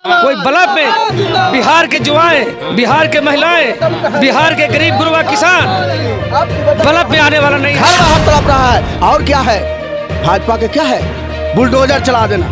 कोई बलब में बिहार के युवाएं, बिहार के महिलाएं, बिहार के गरीब गुरबा किसान बलब में आने वाला नहीं है। हर बार तड़प रहा है। और क्या है भाजपा के, क्या है बुलडोजर चला देना,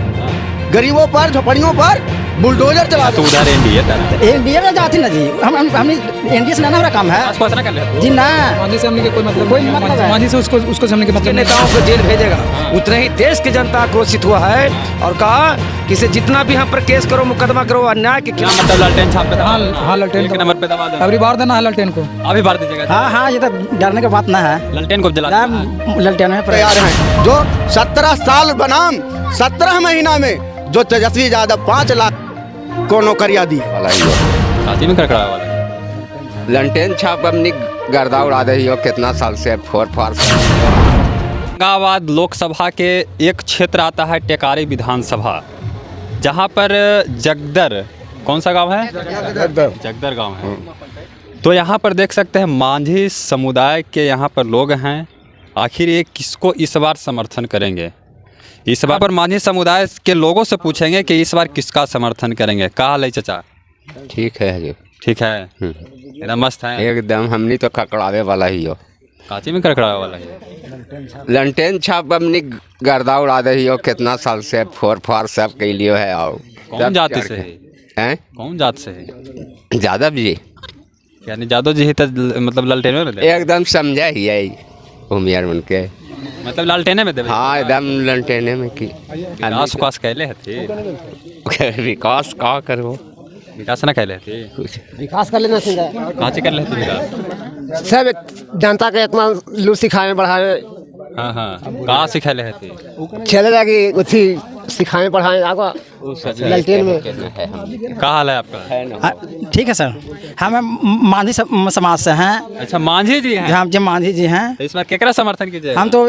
गरीबों पर झोपड़ियों पर बुलडोजर चला तो उधर एनडीए में जाती ना जी, हमने एनडीए से ना हमारा काम है जी ना। मांझी से हमने कोई मतलब मांझी से उसको हमने के मतलब नेताओं को जेल भेजेगा, उतना ही देश की जनता आक्रोशित हुआ है और कहा कि इसे जितना भी हम पर केस करो, मुकदमा करो, अन्याय के खिलाफ मतलब लालटेन छाप पे दबा देना। हाँ लालटेन एक नंबर पे दबा देना। अभी बार देना है लालटेन को, अभी बार दीजिएगा। हाँ ये तो डरने की बात ना है, लालटेन को जला ललटेन में तैयार हैं। जो 17 साल बनाम 17 महीना में जो तेजस्वी यादव 5 लाख को नौकरियां दी काशी में कड़कड़ा वाला लंटेन छाप अपनी गर्दा उड़ा रही हो कितना साल से फोर फार। औरंगाबाद लोकसभा के एक क्षेत्र आता है टेकारी विधानसभा, जहां पर जगदर, कौन सा गांव है? जगदर गांव है। तो यहां पर देख सकते हैं मांझी समुदाय के यहां पर लोग हैं। आखिर ये किसको इस बार समर्थन करेंगे? इस बार पर मांझी समुदाय के लोगों से पूछेंगे कि इस बार किसका समर्थन करेंगे। का हाल है चाचा? ठीक है जी, ठीक है, एकदम मस्त है। एकदम हमनी तो ककड़ावे वाला ही हो। काची में कड़कड़ा वाला है। लंटेन छाप अपनी गर्दा उड़ा रही हो कितना साल से फोर फार सब के लिए है। आओ कौन जाति से है? कौन जात से है? यादव जी, यानी यादव जी ही तो मतलब लालटेन में दे, एकदम समझा ही है उमियर उनके, मतलब लालटेने में दे। हाँ एकदम लंटेने में की विकास उकास कहले हथे। विकास का करो, विकास ना कहले थे, विकास कर लेना चाहिए। काची कर लेते विकास। सब जनता के इतना लू सिखाए बढ़ाए, हाँ हाँ, कहाँ सिखले थे? खेले लगी उसी सिखाए पढ़ाए आगे ललटेन में। क्या हाल है आपका? ठीक है सर, हम मांझी समाज से हैं। अच्छा, मांझी जी हैं। हम जब मांझी जी हैं तो इस बार केकरा समर्थन कीजिए? हम तो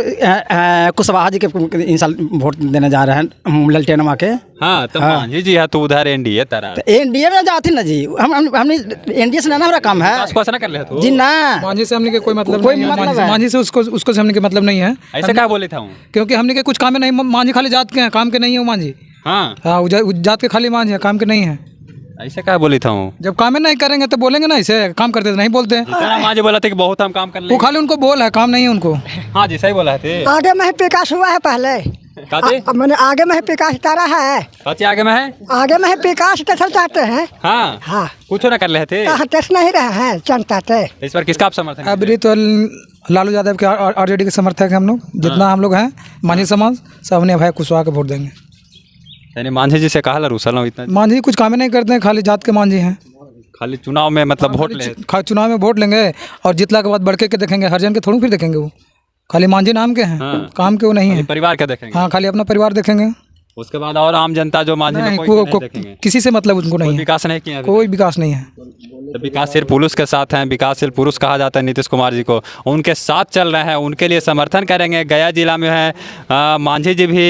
कुशवाहा जी के इन साल वोट देने जा रहे हैं ललटेनमा के। हाँ तो मांझी जी है तो उधर एनडीए तरह एनडीए में जाती ना जी, हमने एनडीए से ना हमारा काम है ना कर ले जी ना। मांझी से हमने के कोई मतलब नहीं है। मांझी से उसको हमने के मतलब नहीं है। ऐसे क्या बोले था? क्योंकि हमने के कुछ काम नहीं, मांझी खाली जात के हैं, काम के नहीं है वो मांझी। हाँ हाँ, जात के खाली मांझी है, काम के नहीं है। ऐसे क्या बोली था? जब काम नहीं करेंगे तो बोलेंगे ना, ऐसे काम करते तो नहीं बोलते हैं। मांझी बोला था कि बहुत हम काम कर ले, वो खाली उनको बोल है, काम नहीं है उनको। हाँ जी सही बोला थे। आगे में विकास हुआ है पहले, मैंने आगे में विकास तारा है। काची आगे में है? आगे में विकास कैसे चाहते हैं? हाँ हाँ, कुछ ना कर ले थे। टेस्ट नहीं रहे हैं जनता से। इस बार किसका आप समर्थन? अभी तो लालू यादव के आरजेडी के समर्थक हैं हम लोग, जितना हम लोग हैं मांझी समाज, सबने भाई कुशवाहा को वोट देंगे। यानी मांझी जी से कहा रूसल हूँ इतना? मांझी कुछ काम नहीं करते हैं, खाली जात के मांझी हैं। खाली चुनाव में मतलब वोट ले, चुनाव में वोट लेंगे और जितला के बाद बढ़के के देखेंगे, हर जन के थोड़ी फिर देखेंगे। वो खाली मांझी नाम के हैं। हाँ। काम के वो नहीं है, परिवार का देखेंगे। हाँ खाली अपना परिवार देखेंगे। उसके बाद और आम जनता जो मांझी में कोई नहीं देखेंगे। किसी से मतलब उनको नहीं है, विकास नहीं किया, कोई विकास नहीं है। तो विकासशील पुरुष के साथ हैं, विकासशील पुरुष कहा जाता है नीतीश कुमार जी को, उनके साथ चल रहे हैं, उनके लिए समर्थन करेंगे। गया जिला में है मांझी जी भी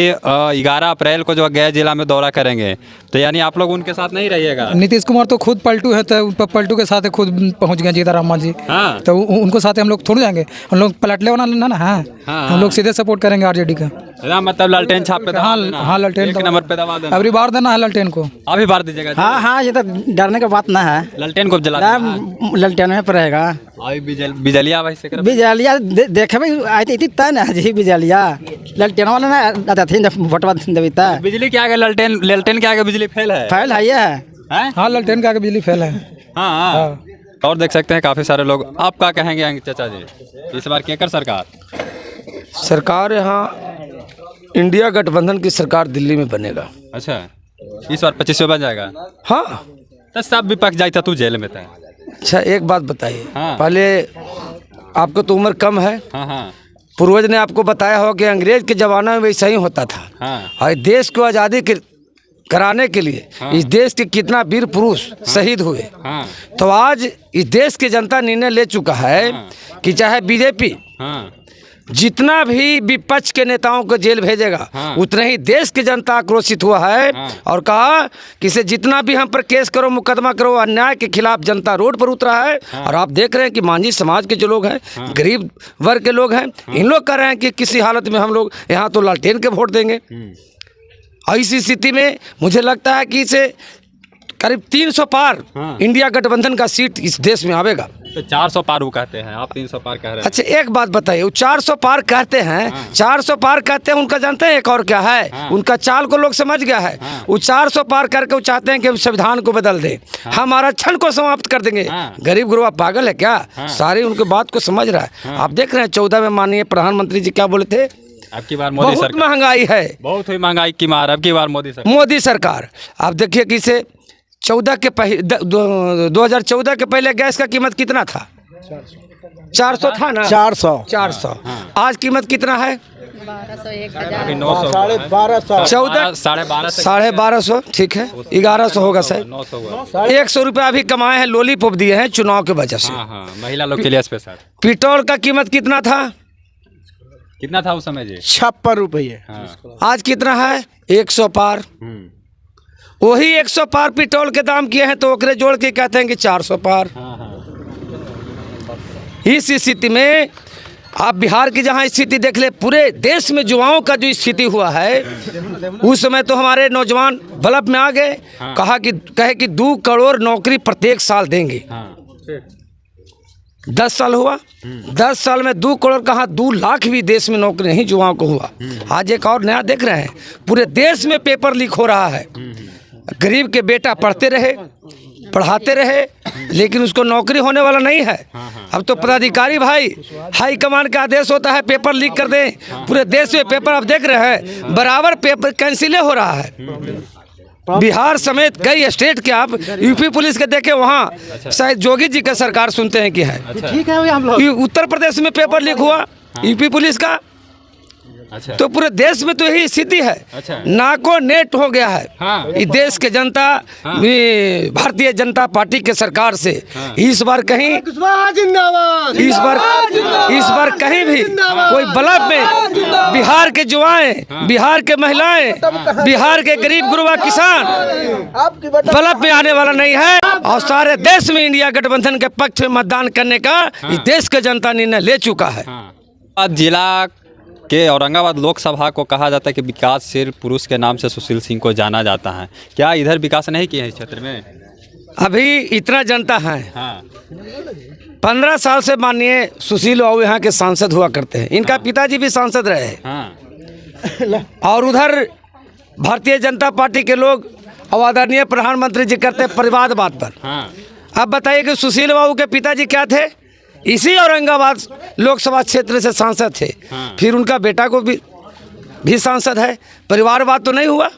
11 अप्रैल को जो गया जिला में दौरा करेंगे, तो यानी आप लोग उनके साथ नहीं रहिएगा? नीतीश कुमार तो खुद पलटू है, तो पलटू के साथ खुद पहुंच गए जीताराम मांझी। हाँ। तो उनको साथ हम लोग थोड़ी जाएंगे, हम लोग पलटले वाला ना। हाँ, हम लोग सीधे सपोर्ट करेंगे आरजेडी का। मतलब लालटेन छाप पे? हाँ लालटेन एक नंबर पे दबा देना। अभी बार देना है लालटेन को, अभी बार दीजिएगा। हाँ ये तो डरने की बात ना है, लालटेन को जला ललटेन में पर रहेगा। बिजलिया भाई से बिजलिया देखे भाई आई थी तय ना जी, बिजलिया ललटेन वाला ना आता थी वोटवा देता। बिजली के आगे लालटेन के आगे बिजली फेल है। फैल है ये है। हाँ लालटेन के आगे बिजली फेल है। हाँ। और देख सकते हैं काफी सारे लोग। आप क्या कहेंगे चाचा जी, इस बार केकर सरकार यहाँ इंडिया गठबंधन की सरकार दिल्ली में बनेगा। अच्छा, इस बार 25 में बन जाएगा? हाँ, तो सब विपक्ष जाता तू जेल में था। अच्छा एक बात बताइए। हाँ। पहले आपको तो उम्र कम है। हाँ हाँ पूर्वज ने आपको बताया हो कि अंग्रेज के जमाने में वैसा ही होता था। हाँ। और देश को आज़ादी कराने के लिए इस देश के कितना वीर पुरुष शहीद हुए। हाँ। तो आज इस देश की जनता निर्णय ले चुका है कि चाहे बीजेपी जितना भी विपक्ष के नेताओं को जेल भेजेगा, उतना ही देश की जनता आक्रोशित हुआ है और कहा कि इसे जितना भी हम पर केस करो, मुकदमा करो, अन्याय के खिलाफ जनता रोड पर उतरा है। और आप देख रहे हैं कि मांझी समाज के जो लोग हैं, गरीब वर्ग के लोग हैं, इन लोग कह रहे हैं कि किसी हालत में हम लोग यहाँ तो लालटेन के वोट देंगे। और इसी स्थिति में मुझे लगता है कि इसे करीब 300 पार हाँ। इंडिया गठबंधन का सीट इस देश में आवेगा। तो 400 पार वो कहते हैं, आप 300 पार कह रहे हैं। अच्छा एक बात बताइए, वो 400 पार कहते हैं, 400 पार कहते हैं, उनका जानते हैं एक और क्या है, उनका चाल को लोग समझ गया है। वो 400 पार करके वो चाहते हैं कि संविधान को बदल दे, हम आरक्षण को समाप्त कर देंगे। गरीब गुरुआ पागल है क्या? सारी उनकी बात को समझ रहा है। आप देख रहे हैं 14 में माननीय प्रधानमंत्री जी क्या बोले थे, अब की बार मोदी बहुत सरकार, महंगाई है, बहुत हुई महंगाई की मार, अब की बार मोदी सरकार। आप देखिए कि इसे 2014 के पहले गैस का कीमत कितना था? 400 था ना? 400। आज कीमत कितना है? अभी 900 12,500 1250, ठीक है, 1100 होगा सर। 900 हुआ। 100 रुपये अभी कमाए हैं, लॉलीपॉप दिए हैं चुनाव के वजह से। हाँ, महिला लोग के लिए स्पेशल। पेट्रोल का कीमत कितना था? कितना था उस समय जी? 56 रुपये। आज कितना है? 100 पार। वही 100 पार पेट्रोल के दाम किए हैं, तो ओकरे जोड़ के कहते हैं कि 400 पार। इस स्थिति में आप बिहार की जहां स्थिति देख ले, पूरे देश में युवाओं का जो स्थिति हुआ है, उस समय तो हमारे नौजवान बल्ब में आ गए। कहे कि 2 करोड़ नौकरी प्रत्येक साल देंगे। 10 साल हुआ, 10 साल में 2 करोड़ कहाँ, 2 लाख भी देश में नौकरी नहीं युवाओं को हुआ। आज एक और नया देख रहे हैं, पूरे देश में पेपर लीक हो रहा है। गरीब के बेटा पढ़ते रहे, पढ़ाते रहे, लेकिन उसको नौकरी होने वाला नहीं है। अब तो पदाधिकारी भाई हाई कमान का आदेश होता है पेपर लीक कर दें। पूरे देश में पेपर आप देख रहे हैं, बराबर पेपर कैंसिल हो रहा है। बिहार समेत कई स्टेट के आप यूपी पुलिस के देखे, वहाँ शायद योगी जी का सरकार सुनते हैं कि है। ठीक है हम लोग। उत्तर प्रदेश में पेपर लीक हुआ यूपी पुलिस का। अच्छा। तो पूरे देश में तो यही स्थिति है। अच्छा। नाको नेट हो गया है। हाँ। इस देश के जनता भारतीय जनता पार्टी के सरकार से इस बार कहीं जिंदाबाद, इस बार कहीं भी कोई बल्ब में बिहार के युवाएं, बिहार के महिलाएं, बिहार के गरीब गुरुआ किसान बल्ब में आने वाला नहीं है। और सारे देश में इंडिया गठबंधन के पक्ष में मतदान करने का इस देश के जनता निर्णय ले चुका है। जिला के औरंगाबाद लोकसभा को कहा जाता है कि विकासशील पुरुष के नाम से सुशील सिंह को जाना जाता है। क्या इधर विकास नहीं किए हैं इस क्षेत्र में? अभी इतना जनता है। हाँ। 15 साल से माननीय सुशील बाबू यहाँ के सांसद हुआ करते हैं। इनका पिताजी भी सांसद रहे हैं। हाँ। और उधर भारतीय जनता पार्टी के लोग आदरणीय प्रधानमंत्री जी करते परिवारवाद पर। हाँ। अब बताइए कि सुशील बाबू के पिताजी क्या थे? इसी औरंगाबाद लोकसभा क्षेत्र से सांसद थे। हाँ। फिर उनका बेटा को भी सांसद है। परिवारवाद तो नहीं हुआ,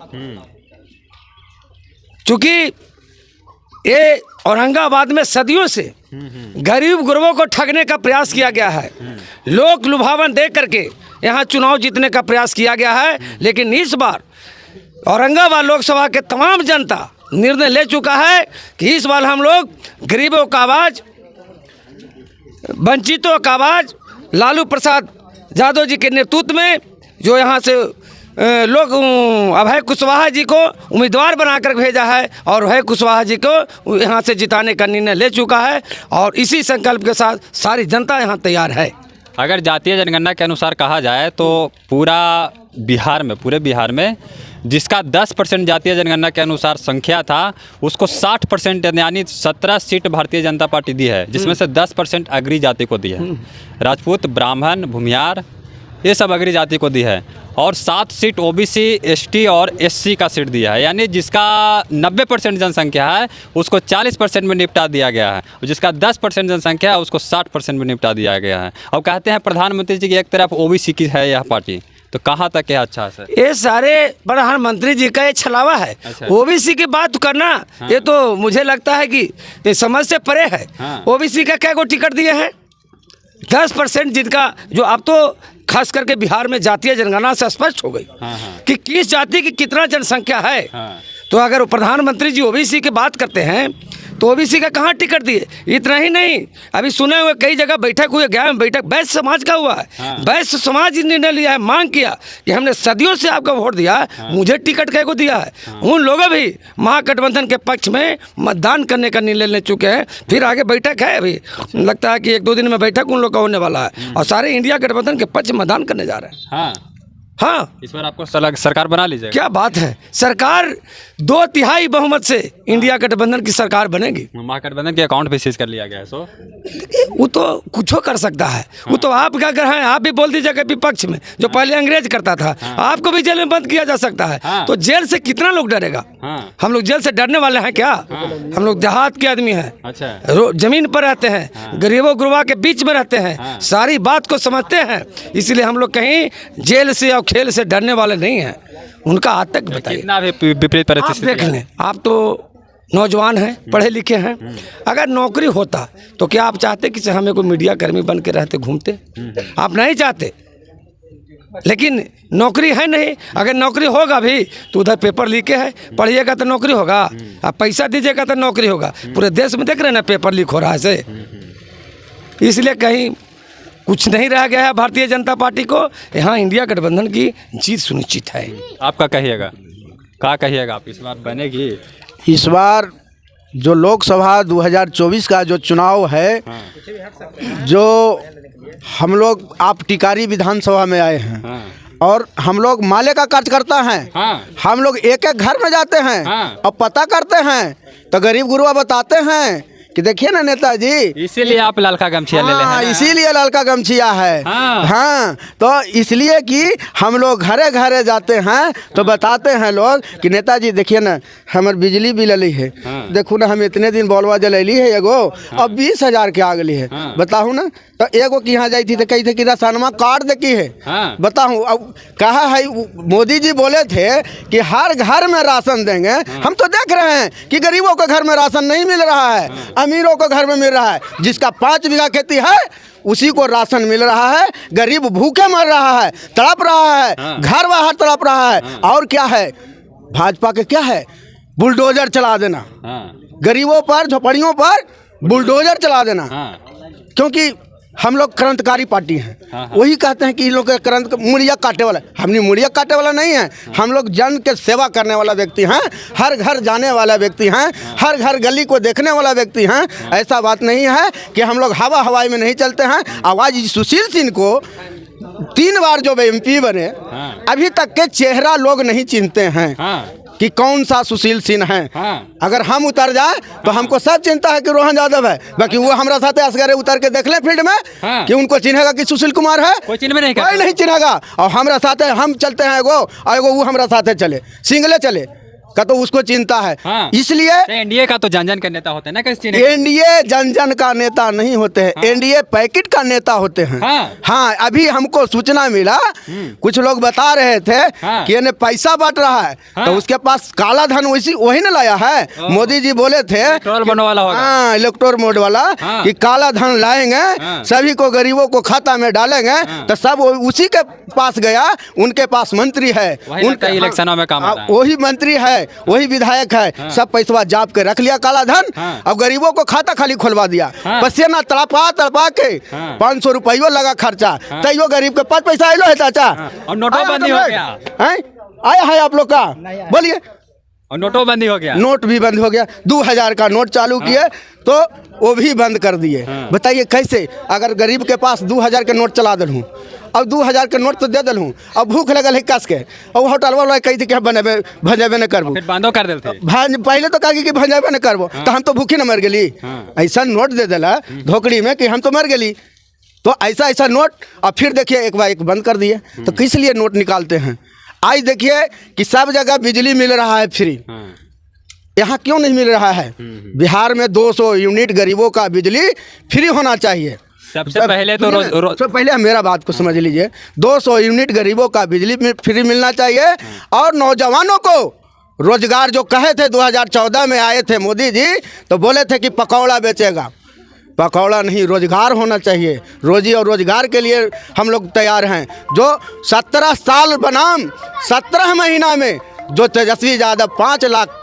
क्योंकि ये औरंगाबाद में सदियों से गरीब गुरबों को ठगने का प्रयास किया गया है। लोक लुभावन दे करके यहाँ चुनाव जीतने का प्रयास किया गया है। लेकिन इस बार औरंगाबाद लोकसभा के तमाम जनता निर्णय ले चुका है कि इस बार हम लोग गरीबों का आवाज़, वंचितों का आवाज़ लालू प्रसाद यादव जी के नेतृत्व में, जो यहाँ से लोग अभय कुशवाहा जी को उम्मीदवार बनाकर भेजा है और अभय कुशवाहा जी को यहाँ से जिताने का निर्णय ले चुका है। और इसी संकल्प के साथ सारी जनता यहाँ तैयार है। अगर जातीय जनगणना के अनुसार कहा जाए तो पूरे बिहार में जिसका 10% जातीय जनगणना के अनुसार संख्या था, उसको 60% यानी 17 सीट भारतीय जनता पार्टी दी है, जिसमें से 10% अग्री जाति को दी है। राजपूत, ब्राह्मण, भूमियार, ये सब अग्री जाति को दी है। और 7 सीट ओबीसी, एसटी और एससी का सीट दिया है। यानी जिसका 90% जनसंख्या है उसको 40% में निपटा दिया गया है, और जिसका 10% जनसंख्या है उसको 60% में निपटा दिया गया है। और कहते हैं प्रधानमंत्री जी की एक तरफ ओबीसी की है यह पार्टी, तो कहाँ तक है अच्छा सर? ये सारे प्रधानमंत्री जी का ये छलावा है। अच्छा। ओबीसी की बात करना, हाँ। ये तो मुझे लगता है कि ये समझ से परे है। हाँ। ओबीसी का क्या को टिकट दिए हैं? 10% जिनका, जो अब तो खास करके बिहार में जातीय जनगणना से स्पष्ट हो गई। हाँ, हाँ। कि किस जाति की कितना जनसंख्या है। हाँ। तो अगर प्रधानमंत्री जी ओबीसी की बात करते हैं तो ओबीसी का कहाँ टिकट दिए? इतना ही नहीं, अभी सुने हुए कई जगह बैठक हुई, गया में बैठक वैश्य समाज का हुआ है। हाँ। वैश्य समाज ने निर्णय लिया है, मांग किया कि हमने सदियों से आपका वोट दिया है। हाँ। मुझे टिकट कह को दिया है। हाँ। उन लोगों भी महागठबंधन के पक्ष में मतदान करने का निर्णय ले चुके हैं। फिर आगे बैठक है, अभी लगता है कि 1-2 दिन में बैठक उन लोग का होने वाला है। और सारे इंडिया गठबंधन के पक्ष में मतदान करने जा रहे हैं। हाँ। हाँ, इस बार आपको सरकार बना लीजिएगा? क्या बात है, सरकार 2/3 बहुमत से इंडिया गठबंधन की सरकार बनेगी। महागठबंधन के अकाउंट पे सीज कर लिया गया है। सो वो तो कुछ हो कर सकता है। वो तो आप क्या कर रहे हैं, आप भी बोल दीजिएगा विपक्ष में, जो पहले अंग्रेज करता था, आपको भी जेल में बंद किया जा सकता है। तो जेल से कितना लोग डरेगा? हम लोग जेल से डरने वाले हैं क्या? हम लोग देहात के आदमी हैं। अच्छा, जमीन पर रहते हैं, गरीबों गुरबा के बीच में रहते हैं, सारी बात को समझते हैं, इसलिए हम लोग कहीं जेल से और खेल से डरने वाले नहीं हैं। उनका आतंक बताइए। कितना विपरीत आप परिस्थिति देख लें, आप तो नौजवान हैं, पढ़े लिखे हैं, अगर नौकरी होता तो क्या आप चाहते कि हमें कोई मीडिया कर्मी बन के रहते घूमते? आप नहीं चाहते, लेकिन नौकरी है नहीं। अगर नौकरी होगा भी तो उधर पेपर लीके है, पढ़िएगा तो नौकरी होगा, आप पैसा दीजिएगा तो नौकरी होगा। पूरे देश में देख रहे हैं ना पेपर लीक हो रहा है से, इसलिए कहीं कुछ नहीं रह गया है भारतीय जनता पार्टी को। यहाँ इंडिया गठबंधन की जीत सुनिश्चित है। आपका कहिएगा, क्या कहिएगा आप, इस बार बनेगी? इस बार जो लोकसभा 2024 का जो चुनाव है, जो हम लोग आप टिकारी विधानसभा में आए हैं और हम लोग माले का कार्यकर्ता हैं। हम लोग एक एक घर में जाते हैं और पता करते हैं, तो गरीब गुरुआ बताते हैं कि देखिए ना नेताजी, इसीलिए आप लालका गमछिया ले ले हैं ना? इसीलिए लालका गमछिया है। हाँ, तो इसलिए कि हम लोग घरे घरे जाते हैं तो बताते हैं लोग कि नेताजी देखिए ना, हमारे बिजली बिल अली है, देखो ना हम इतने दिन बॉलवा जलैली है एगो, अब 20,000 के आ गई है। बताओ ना, तो एगो की यहाँ जाई थी तो कही थे कि राशनमा कार्ड देखी है। बताऊँ, अब कहा है मोदी जी बोले थे कि हर घर में राशन देंगे। हम तो देख रहे हैं कि गरीबों के घर में राशन नहीं मिल रहा है, अमीरों को घर में मिल रहा है। जिसका 5 बीघा खेती है उसी को राशन मिल रहा है। गरीब भूखे मर रहा है, तड़प रहा है, घर बाहर तड़प रहा है। और क्या है भाजपा के, क्या है, बुलडोजर चला देना, गरीबों पर, झोपड़ियों पर बुलडोजर चला देना। क्योंकि हम लोग क्रांतिकारी पार्टी हैं। वही कहते हैं कि इन लोग का क्रांति मुड़िया काटे वाला, हमने मुड़िया काटे वाला नहीं है। हम लोग जन के सेवा करने वाला व्यक्ति हैं, हर घर जाने वाला व्यक्ति हैं, हर घर गली को देखने वाला व्यक्ति हैं। ऐसा बात नहीं है कि हम लोग हवाई में नहीं चलते हैं। आवाज सुशील सिंह को 3 बार जो MP बने, अभी तक के चेहरा लोग नहीं चिन्हते हैं कि कौन सा सुशील सिंह है। अगर हम उतर जाए तो हमको सब चिंता है कि रोहन यादव है, बाकी वो हमारा साथ असगरे उतर के देख ले फील्ड में कि उनको चिन्हेगा कि सुशील कुमार है, कोई चिन्ह में नहीं, कोई नहीं चिन्हेगा। और हमारा साथ है, हम चलते हैं एगो और एगो वो हमारा साथ है, चले सिंगले चले का तो उसको चिंता है। इसलिए एनडीए का तो जन जन का नेता होते हैं ना, कैसे? एनडीए जन जन का नेता नहीं होते हैं, एनडीए पैकेट का नेता होते हैं। हाँ, अभी हमको सूचना मिला, कुछ लोग बता रहे थे कि इन्हें पैसा बांट रहा है, तो उसके पास काला धन वही न लाया है। मोदी जी बोले थे इलेक्टोरल मोड वाला कि काला धन लाएंगे, सभी को गरीबों को खाता में डालेंगे, तो सब उसी के पास गया। उनके पास मंत्री है, उनका इलेक्शनों में काम, वही मंत्री है, वही विधायक है, सब पैसा जाप के रख लिया काला धन। अब गरीबों को खाता खाली खुलवा दिया, पसीना तड़पा के 500 रुपये लगा खर्चा, तैयो गरीब के पास पैसा आयो है चाचा। और नोटबंदी हो गया, आया है आप लोग का, बोलिए। और नोटबंदी हो गया, नोट भी बंद हो गया। 2000 का नोट चालू किए तो वो भी बंद कर दिए। बताइए कैसे, अगर गरीब के पास 2000 के नोट चला दलूँ, अब 2000 के नोट तो दे दलूँ, अब भूख लगल है कस के, और होटल वाला कही थी कि भंजेबे न करबू, बंदो कर देते। पहले तो कही कि भंजेबे न करबो, तो हम तो भूखी न मर गली। ऐसा नोट दे दिला धोकड़ी में कि हम तो मर गली। तो ऐसा नोट, और फिर देखिए एक बार एक बंद कर दिए। तो किस लिए नोट निकालते हैं? आज देखिए कि सब जगह बिजली मिल रहा है फ्री, यहाँ क्यों नहीं मिल रहा है? बिहार में 200 यूनिट गरीबों का बिजली फ्री होना चाहिए। सबसे पहले तो सबसे पहले मेरा बात को समझ लीजिए, 200 यूनिट गरीबों का बिजली फ्री मिलना चाहिए। और नौजवानों को रोजगार, जो कहे थे 2014 में आए थे मोदी जी, तो बोले थे कि पकौड़ा बेचेगा, पकौड़ा नहीं, रोजगार होना चाहिए। रोजी और रोजगार के लिए हम लोग तैयार हैं। जो 17 साल बनाम 17 महीना में जो तेजस्वी यादव 5 लाख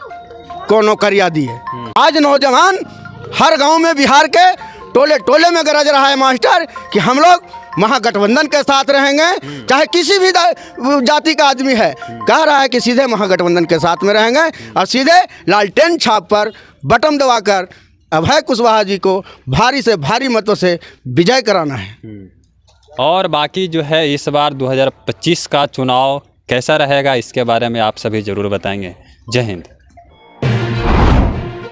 को नौकरियां दिए, आज नौजवान हर गांव में बिहार के टोले टोले में गरज रहा है मास्टर कि हम लोग महागठबंधन के साथ रहेंगे, चाहे किसी भी जाति का आदमी है, कह रहा है कि सीधे महागठबंधन के साथ में रहेंगे और सीधे लालटेन छाप पर बटन दबाकर अभय कुशवाहा जी को भारी से भारी मतों से विजय कराना है। और बाकी जो है इस बार 2025 का चुनाव कैसा रहेगा इसके बारे में आप सभी ज़रूर बताएंगे। जय हिंद।